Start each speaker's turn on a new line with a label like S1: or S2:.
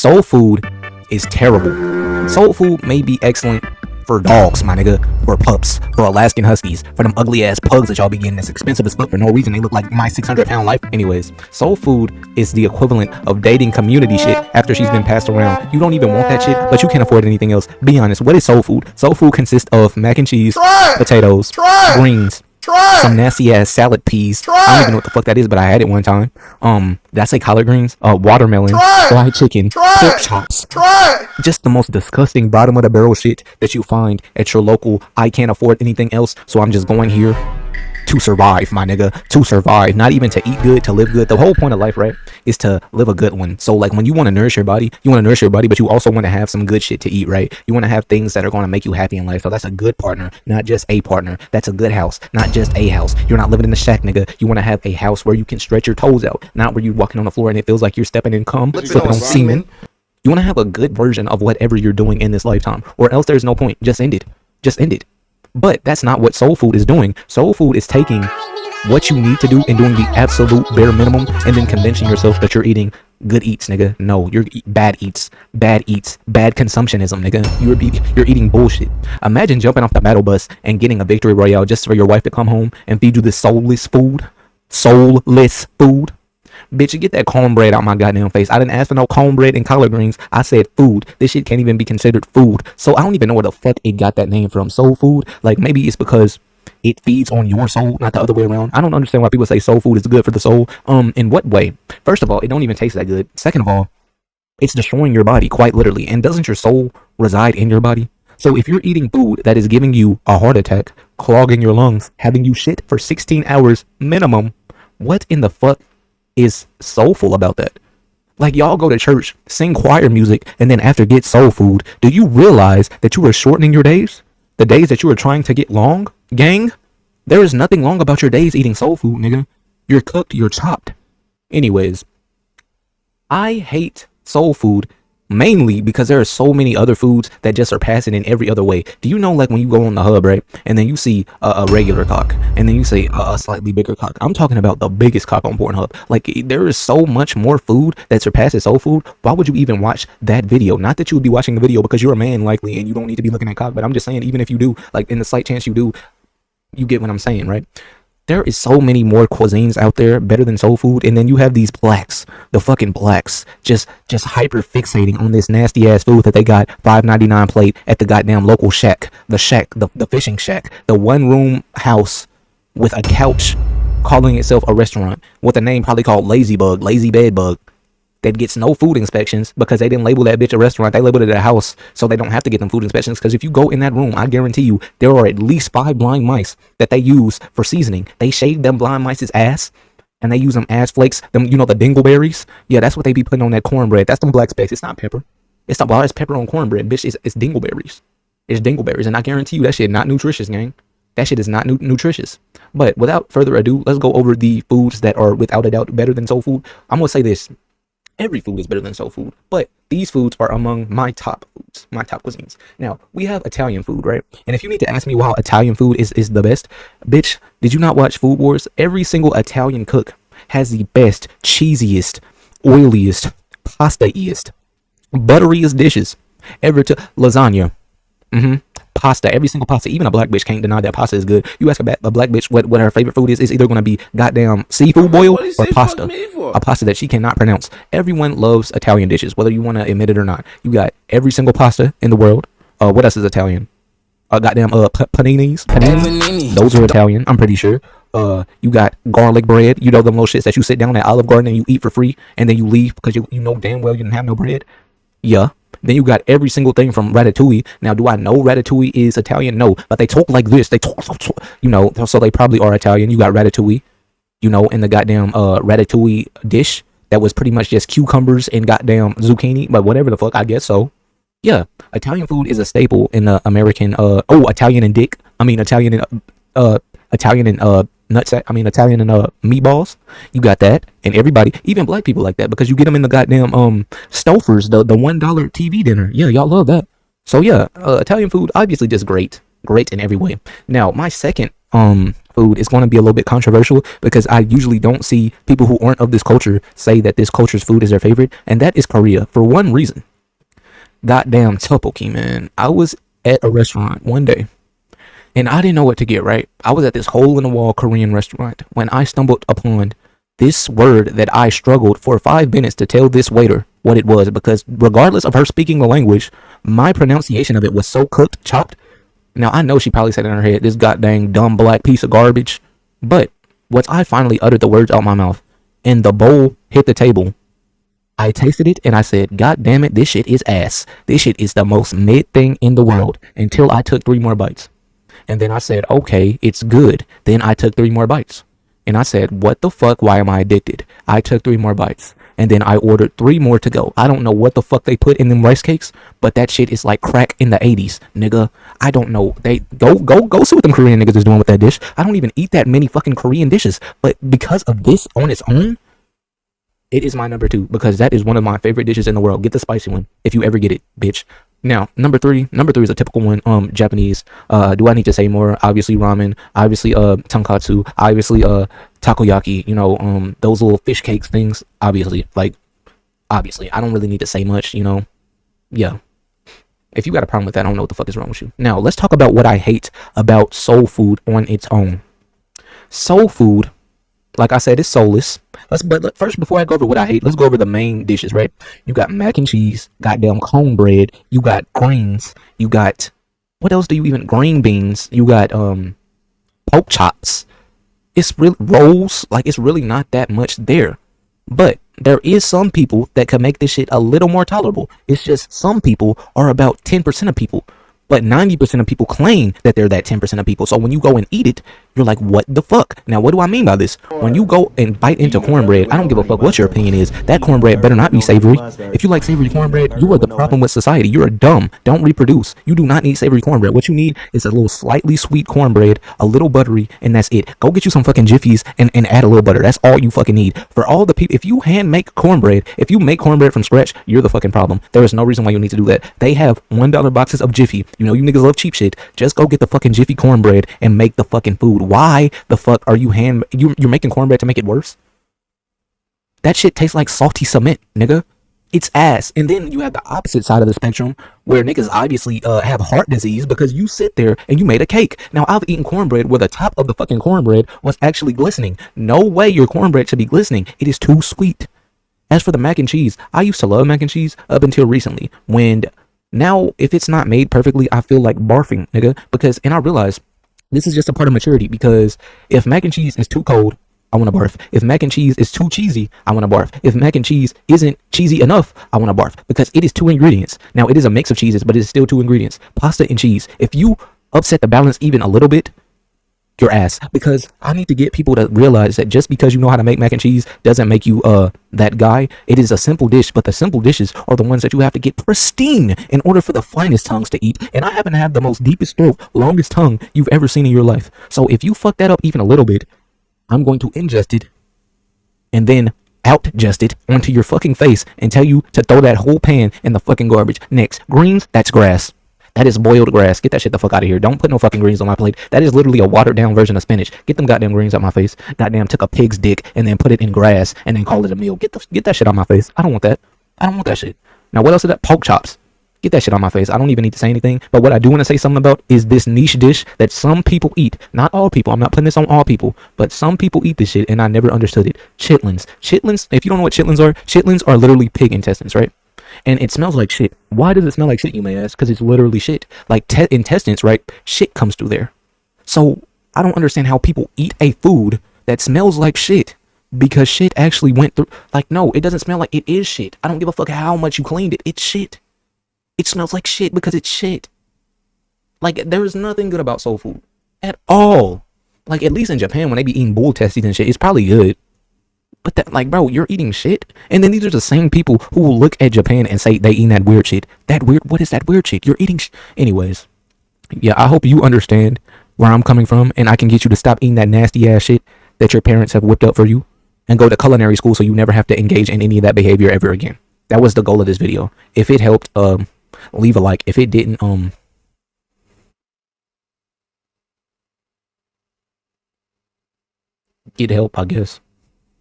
S1: Soul food is terrible. Soul food may be excellent for dogs, my nigga, for pups, for Alaskan Huskies, for them ugly ass pugs that y'all be getting that's expensive as fuck for no reason. They look like my 600-pound life. Anyways, soul food is the equivalent of dating community shit after she's been passed around. You don't even want that shit, but you can't afford anything else. Be honest, what is soul food? Soul food consists of mac and cheese, potatoes, greens, some nasty ass salad peas. I don't even know what the fuck that is, but I had it one time. Did I say collard greens? Watermelon, fried chicken, pork chops. Just the most disgusting bottom of the barrel shit that you find at your local. I can't afford anything else, so I'm just going here to survive, my nigga. To survive, not even to eat good, to live good. The whole point of life, right, is to live a good one. So like when you want to nourish your body, but you also want to have some good shit to eat, right? You want to have things that are going to make you happy in life. So that's a good partner, not just a partner. That's a good house, not just a house. You're not living in the shack, nigga. You want to have a house where you can stretch your toes out, not where you're walking on the floor and it feels like you're stepping in cum, slipping on semen. You want to have a good version of whatever you're doing in this lifetime, or else there's no point. Just end it. Just end it. But that's not what soul food is doing. Soul food is taking what you need to do and doing the absolute bare minimum and then convincing yourself that you're eating good eats, nigga. No, you're bad eats, bad consumptionism, nigga. You're eating bullshit. Imagine jumping off the battle bus and getting a victory royale just for your wife to come home and feed you this soulless food. Bitch, you get that cornbread out my goddamn face. I didn't ask for no cornbread and collard greens. I said food. This shit can't even be considered food. So I don't even know where the fuck it got that name from. Soul food. Like maybe it's because it feeds on your soul, not the other way around. I don't understand why people say soul food is good for the soul. In what way? First of all, it don't even taste that good. Second of all, it's destroying your body quite literally. And doesn't your soul reside in your body? So if you're eating food that is giving you a heart attack, clogging your lungs, having you shit for 16 hours minimum, what in the fuck is soulful about that? Like, y'all go to church, sing choir music, and then after get soul food. Do you realize that you are shortening your days? The days that you are trying to get long, gang? There is nothing long about your days eating soul food, nigga. You're cooked, you're chopped. Anyways, I hate soul food mainly because there are so many other foods that just surpass it in every other way. Do you know, like when you go on the hub, right, and then you see a regular cock, and then you say a slightly bigger cock? I'm talking about the biggest cock on Pornhub. Like, there is so much more food that surpasses soul food. Why would you even watch that video? Not that you would be watching the video because you're a man likely and you don't need to be looking at cock, but I'm just saying, even if you do, like in the slight chance you do, you get what I'm saying, right? There is so many more cuisines out there better than soul food, and then you have these blacks, the fucking blacks, just hyper fixating on this nasty ass food that they got $5.99 plate at the goddamn local shack, the fishing shack, the one room house with a couch, calling itself a restaurant with a name probably called Lazy Bed Bug. That gets no food inspections because they didn't label that bitch a restaurant. They labeled it a house, so they don't have to get them food inspections. Because if you go in that room, I guarantee you there are at least 5 blind mice that they use for seasoning. They shave them blind mice's ass, and they use them ass flakes. Them, you know, the dingleberries. Yeah, that's what they be putting on that cornbread. That's them black specks. It's not pepper. It's not. Well, it's pepper on cornbread, bitch. It's dingleberries. It's dingleberries, and I guarantee you that shit not nutritious, gang. That shit is not nutritious. But without further ado, let's go over the foods that are without a doubt better than soul food. I'm gonna say this. Every food is better than soul food, but these foods are among my top foods, my top cuisines. Now, we have Italian food, right? And if you need to ask me why Italian food is the best, bitch, did you not watch Food Wars? Every single Italian cook has the best, cheesiest, oiliest, pasta-iest, butteriest dishes ever to lasagna. Pasta, every single pasta. Even a black bitch can't deny that pasta is good. You ask a black bitch what her favorite food is, it's either going to be goddamn seafood boil or pasta. A pasta that she cannot pronounce. Everyone loves Italian dishes, whether you want to admit it or not. You got every single pasta in the world. What else is Italian? Goddamn paninis. Those are Italian, I'm pretty sure. You got garlic bread. You know them little shits that you sit down at Olive Garden and you eat for free, and then you leave because you know damn well you didn't have no bread. Yeah. Then you got every single thing from Ratatouille. Now, do I know Ratatouille is Italian? No, but they talk like this. They talk, you know, so they probably are Italian. You got Ratatouille, you know, in the goddamn Ratatouille dish that was pretty much just cucumbers and goddamn zucchini, but whatever the fuck, I guess so. Yeah, Italian food is a staple in the American. Italian and dick. I mean, Italian and nutsack. I mean, Italian and meatballs. You got that, and everybody, even black people, like that because you get them in the goddamn Stouffer's, the $1 TV dinner. Yeah, y'all love that. So yeah, Italian food obviously just great in every way. Now, my second food is going to be a little bit controversial because I usually don't see people who aren't of this culture say that this culture's food is their favorite, and that is Korea for one reason. Goddamn tteokbokki, man. I was at a restaurant one day and I didn't know what to get, right? I was at this hole in the wall Korean restaurant when I stumbled upon this word that I struggled for 5 minutes to tell this waiter what it was, because regardless of her speaking the language, my pronunciation of it was so cooked, chopped. Now I know she probably said in her head, this goddamn dumb black piece of garbage. But once I finally uttered the words out my mouth and the bowl hit the table, I tasted it and I said, God damn it, this shit is ass. This shit is the most mid thing in the world, until I took 3 more bites. And then I said, okay, it's good. Then I took 3 more bites. And I said, what the fuck? Why am I addicted? I took 3 more bites. And then I ordered 3 more to go. I don't know what the fuck they put in them rice cakes, but that shit is like crack in the 80s, nigga. I don't know. They go see what them Korean niggas is doing with that dish. I don't even eat that many fucking Korean dishes. But because of this on its own, it is my number 2, because that is one of my favorite dishes in the world. Get the spicy one if you ever get it, bitch. Now, number three is a typical one, Japanese. Do I need to say more? Obviously ramen, obviously tonkatsu, obviously takoyaki, you know, those little fish cakes things, obviously. I don't really need to say much, you know. Yeah. If you got a problem with that, I don't know what the fuck is wrong with you. Now, let's talk about what I hate about soul food on its own. Soul food, like I said, it's soulless. First, before I go over what I hate, let's go over the main dishes, right? You got mac and cheese, goddamn cornbread, you got greens, you got, what else do you even, green beans, you got pork chops. It's really rolls, like it's really not that much there. But there is some people that can make this shit a little more tolerable. It's just some people are about 10% of people. But 90% of people claim that they're that 10% of people. So when you go and eat it, you're like, what the fuck? Now, what do I mean by this? When you go and bite into cornbread, I don't give a fuck what your opinion is. That cornbread better not be savory. If you like savory cornbread, you are the problem with society. You are dumb. Don't reproduce. You do not need savory cornbread. What you need is a little slightly sweet cornbread, a little buttery, and that's it. Go get you some fucking Jiffies and add a little butter. That's all you fucking need. For all the people, if you hand make cornbread, if you make cornbread from scratch, you're the fucking problem. There is no reason why you need to do that. They have $1 boxes of Jiffy. You know, you niggas love cheap shit. Just go get the fucking Jiffy cornbread and make the fucking food. Why the fuck are you you're making cornbread to make it worse? That shit tastes like salty cement, nigga. It's ass. And then you have the opposite side of the spectrum where niggas obviously have heart disease because you sit there and you made a cake. Now, I've eaten cornbread where the top of the fucking cornbread was actually glistening. No way your cornbread should be glistening. It is too sweet. As for the mac and cheese, I used to love mac and cheese up until recently, when now if it's not made perfectly, I feel like barfing, nigga. And I realize this is just a part of maturity, because if mac and cheese is too cold, I want to barf. If mac and cheese is too cheesy, I want to barf. If mac and cheese isn't cheesy enough, I want to barf, because it is 2 ingredients. Now, it is a mix of cheeses, but it is still 2 ingredients, pasta and cheese. If you upset the balance even a little bit, your ass. Because I need to get people to realize that just because you know how to make mac and cheese doesn't make you that guy. It is a simple dish, but the simple dishes are the ones that you have to get pristine in order for the finest tongues to eat. And I happen to have the most deepest throat, longest tongue you've ever seen in your life. So if you fuck that up even a little bit, I'm going to ingest it and then outjust it onto your fucking face and tell you to throw that whole pan in the fucking garbage. Next, greens, that's grass. That is boiled grass. Get that shit the fuck out of here. Don't put no fucking greens on my plate. That is literally a watered down version of spinach. Get them goddamn greens out my face. Goddamn took a pig's dick and then put it in grass and then call it a meal. Get that shit out my face. I don't want that. I don't want that shit. Now, what else is that? Pork chops. Get that shit on my face. I don't even need to say anything. But what I do want to say something about is this niche dish that some people eat. Not all people. I'm not putting this on all people. But some people eat this shit and I never understood it. Chitlins. Chitlins, if you don't know what chitlins are literally pig intestines, right? And it smells like shit. Why does it smell like shit, you may ask? Because it's literally shit. Like intestines, right? Shit comes through there. So I don't understand how people eat a food that smells like shit, because shit actually went through. Like, no, it doesn't smell like it is shit. I don't give a fuck how much you cleaned it. It's shit. It smells like shit because it's shit. Like, there is nothing good about soul food at all. Like, at least in Japan, when they be eating bull testes and shit, it's probably good. But that, like, bro, you're eating shit. And then these are the same people who will look at Japan and say they eating that weird shit. What is that weird shit? You're eating anyways. Yeah, I hope you understand where I'm coming from, and I can get you to stop eating that nasty ass shit that your parents have whipped up for you, and go to culinary school so you never have to engage in any of that behavior ever again. That was the goal of this video. If it helped, leave a like. If it didn't, get help, I guess.